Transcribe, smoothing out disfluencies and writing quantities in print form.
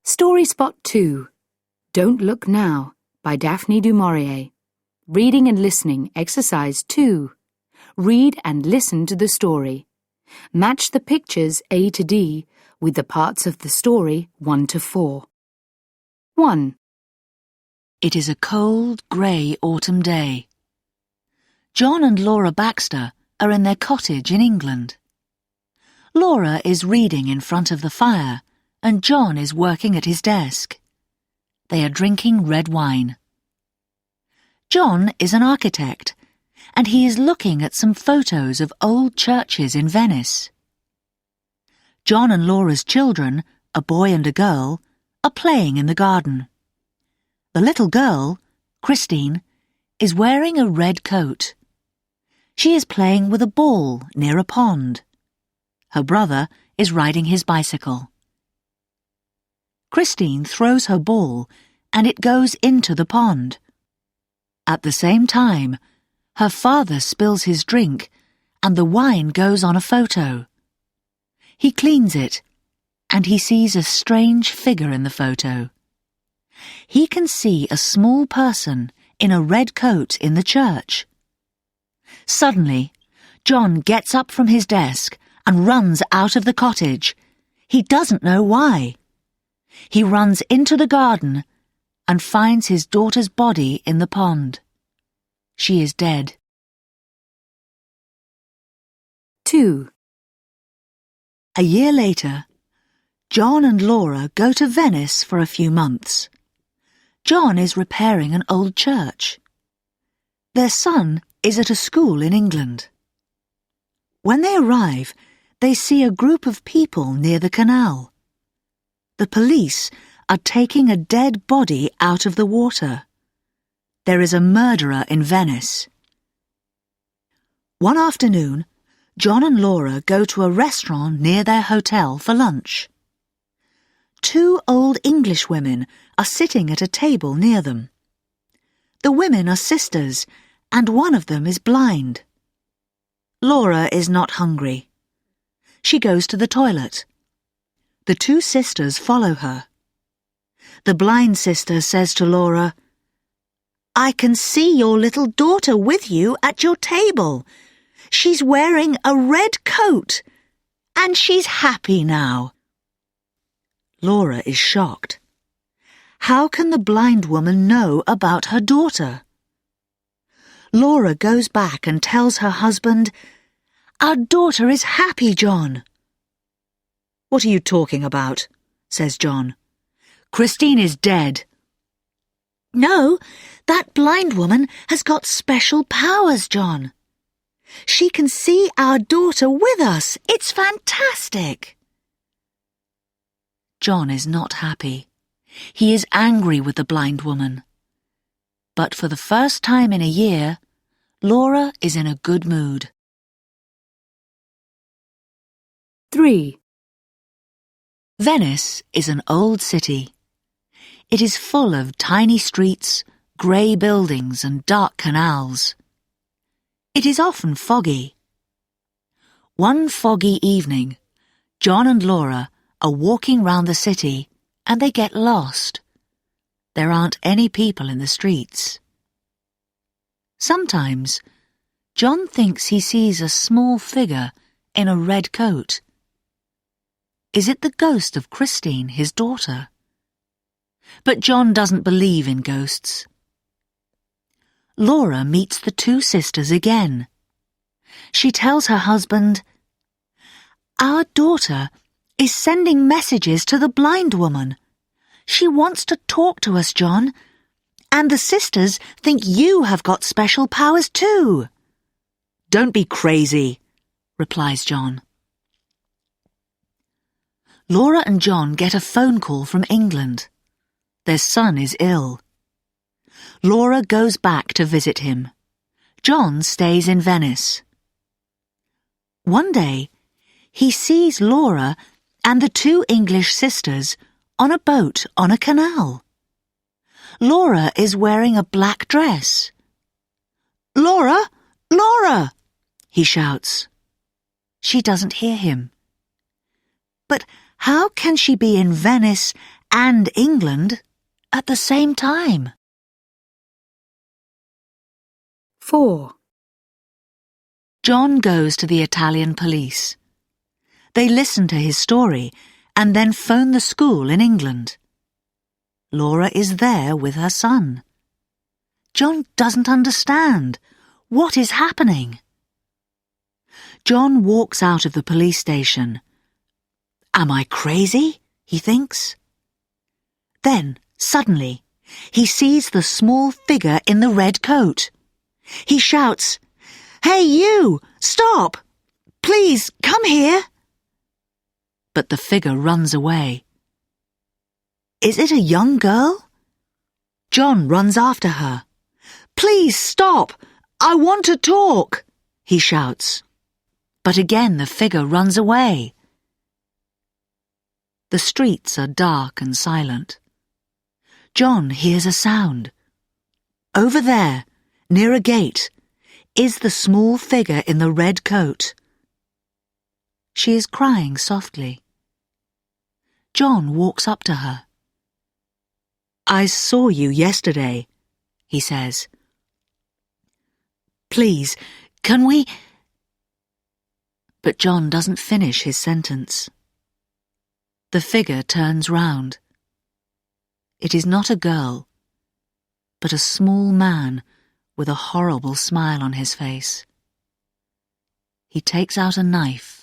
Story Spot 2. Don't Look Now by Daphne Du Maurier. Reading and Listening Exercise 2. Read and listen to the story. Match the pictures A to D with the parts of the story 1 to 4. 1. It is a cold, grey autumn day. John and Laura Baxter are in their cottage in England. Laura is reading in front of the fire and John is working at his desk. They are drinking red wine. John is an architect and he is looking at some photos of old churches in Venice. John and Laura's children, a boy and a girl, are playing in the garden. The little girl, Christine, is wearing a red coat. She is playing with a ball near a pond. Her brother is riding his bicycle. Christine throws her ball and it goes into the pond. At the same time, her father spills his drink and the wine goes on a photo. He cleans it and he sees a strange figure in the photo. He can see a small person in a red coat in the church. Suddenly, John gets up from his desk and runs out of the cottage. He doesn't know why. He runs into the garden and finds his daughter's body in the pond. She is dead. 2. A year later, John and Laura go to Venice for a few months. John is repairing an old church. Their son is at a school in England. When they arrive, they see a group of people near the canal. The police are taking a dead body out of the water. There is a murderer in Venice. One afternoon, John and Laura go to a restaurant near their hotel for lunch. 2 old English women are sitting at a table near them. The women are sisters, and one of them is blind. Laura is not hungry. She goes to the toilet. The 2 sisters follow her. The blind sister says to Laura, "I can see your little daughter with you at your table. She's wearing a red coat, and she's happy now." Laura is shocked. How can the blind woman know about her daughter? Laura goes back and tells her husband, "Our daughter is happy, John." "What are you talking about?" says John. "Christine is dead." "No, that blind woman has got special powers, John. She can see our daughter with us. It's fantastic." John is not happy. He is angry with the blind woman. But for the first time in a year, Laura is in a good mood. 3. Venice is an old city. It is full of tiny streets, grey buildings and dark canals. It is often foggy. One foggy evening, John and Laura are walking round the city and they get lost. There aren't any people in the streets. Sometimes, John thinks he sees a small figure in a red coat. Is it the ghost of Christine, his daughter? But John doesn't believe in ghosts. Laura meets the 2 sisters again. She tells her husband, "Our daughter is sending messages to the blind woman. She wants to talk to us, John, and the sisters think you have got special powers too." "Don't be crazy," replies John. Laura and John get a phone call from England. Their son is ill. Laura goes back to visit him. John stays in Venice. One day, he sees Laura and the 2 English sisters on a boat on a canal. Laura is wearing a black dress. "Laura! Laura!" he shouts. She doesn't hear him. But how can she be in Venice and England at the same time. 4. John goes to the Italian police. They listen to his story and then phone the school in England. Laura is there with her son. John doesn't understand. What is happening? John walks out of the police station. Am I crazy? He thinks. Then, suddenly, he sees the small figure in the red coat. He shouts, "Hey, you! Stop! Please, come here!" But the figure runs away. Is it a young girl? John runs after her. "Please stop! I want to talk!" he shouts. But again the figure runs away. The streets are dark and silent. John hears a sound. Over there, near a gate, is the small figure in the red coat. She is crying softly. John walks up to her. "I saw you yesterday," he says. "Please, can we—" But John doesn't finish his sentence. The figure turns round. It is not a girl, but a small man with a horrible smile on his face. He takes out a knife